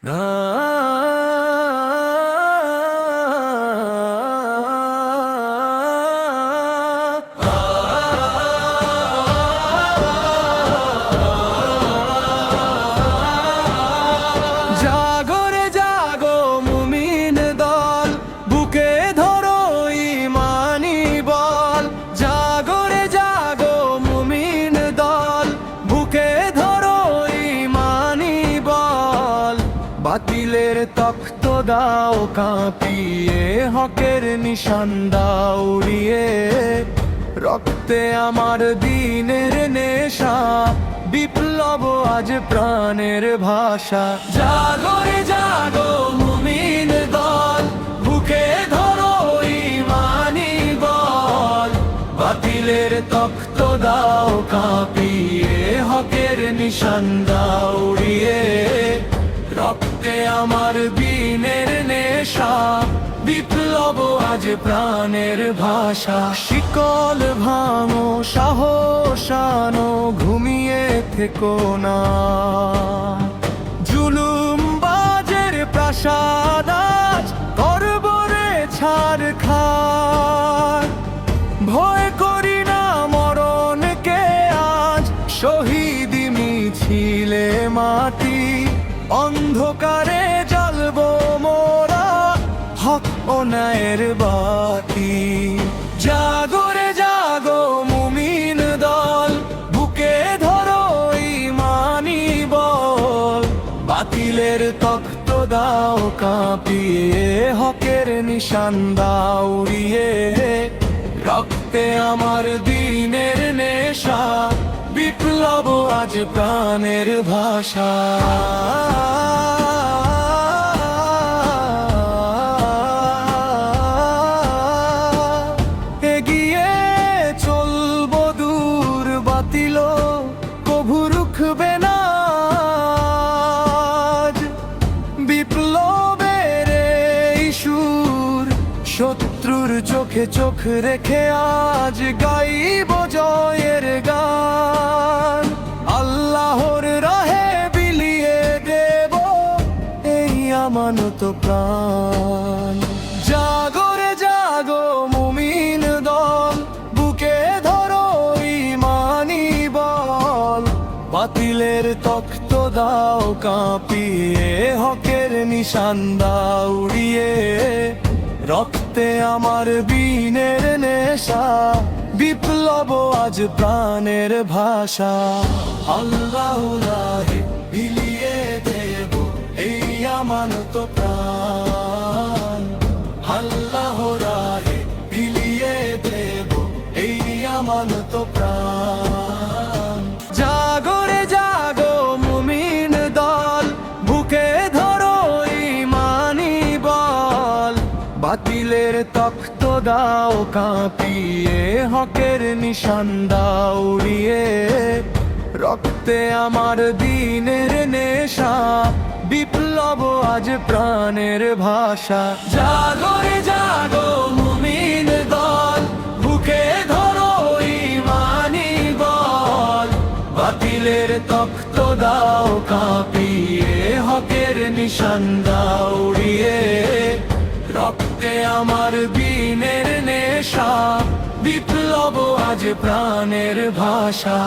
জাগরে জাগো মুমিন দল, বুকে ধরো ঈমানি বল। জাগরে জাগো মুমিন দল, বুকে ধরো ঈমানি বল। বাতিলের তখ্ত দাও কাঁপিয়ে, হকের নিশান দাও উড়িয়ে। রক্তে আমার দিনের নেশা, বিপ্লব আজ প্রাণের ভাষা। জাগরে জাগো মুমিন দল, বুকে ধরো ঈমানি বল। বাতিলের তখ্ত দাও কাঁপিয়ে, হকের নিশান দাও উড়িয়ে। রক্তে আমার দিনের নেশা, বিপ্লব আজ প্রাণের ভাষা। শিকল ভাঙো সাহস আনো, ঘুমিয়ে থেকো না। জুলুমবাজের প্রাসাদ আজ করবরে ছারখার। ভয় করি না মরণকে আজ, শহীদি মিছিলে মাটি। অন্ধকারে জ্বলবো মোরা, হক ও ন্যায়ের বাতি। জাগরে জাগো মুমিন দল, বুকে ধরো ঈমানি বল। বাতিলের তখ্ত দাও কাঁপিয়ে, হকের নিশান দাও উড়িয়ে। রক্তে আমার দিনের নেশা, বিপ্লব আজ প্রাণের ভাষা। এগিয়ে চলবো দূর, বাতিল কভু রুখবে না। বিপ্লবের এই সুর, শত্রুর চোখে চোখ রেখে আজ গাইব জয়ের গান। আল্লাহর রাহে বিলিয়ে দেব এই আমানত প্রাণ। জাগরে জাগো মুমিন দল, বুকে ধরো ঈমানি বল। বাতিলের তখ্ত দাও কাঁপিয়ে, হকের নিশান দাও উড়িয়ে। রক্তে আমার বীণের নেশা, বিপ্লব আজ প্রাণের ভাষা। আল্লাহর রাহে বিলিয়ে দেব এই আমানত প্রাণ। আল্লাহর রাহে বিলিয়ে দেব এই আমানত প্রাণ। জাগরে জাগো মুমিন দল, বুকে ধরো ঈমানি বল। বাতিলের তখ্ত দাও কাঁপিয়ে, হকের নিশান দাও উড়িয়ে। রক্তে আমার দিনের নেশা, বিপ্লব আজ প্রাণের ভাষা। জাগরে জাগো মুমিন দল, বুকে ধরো ঈমানি বল। বাতিলের তখ্ত দাও কাঁপিয়ে, হকের নিশান দাও উড়িয়ে। রক্তে আমার বীণের নেশা, বিপ্লব আজ প্রাণের ভাষা।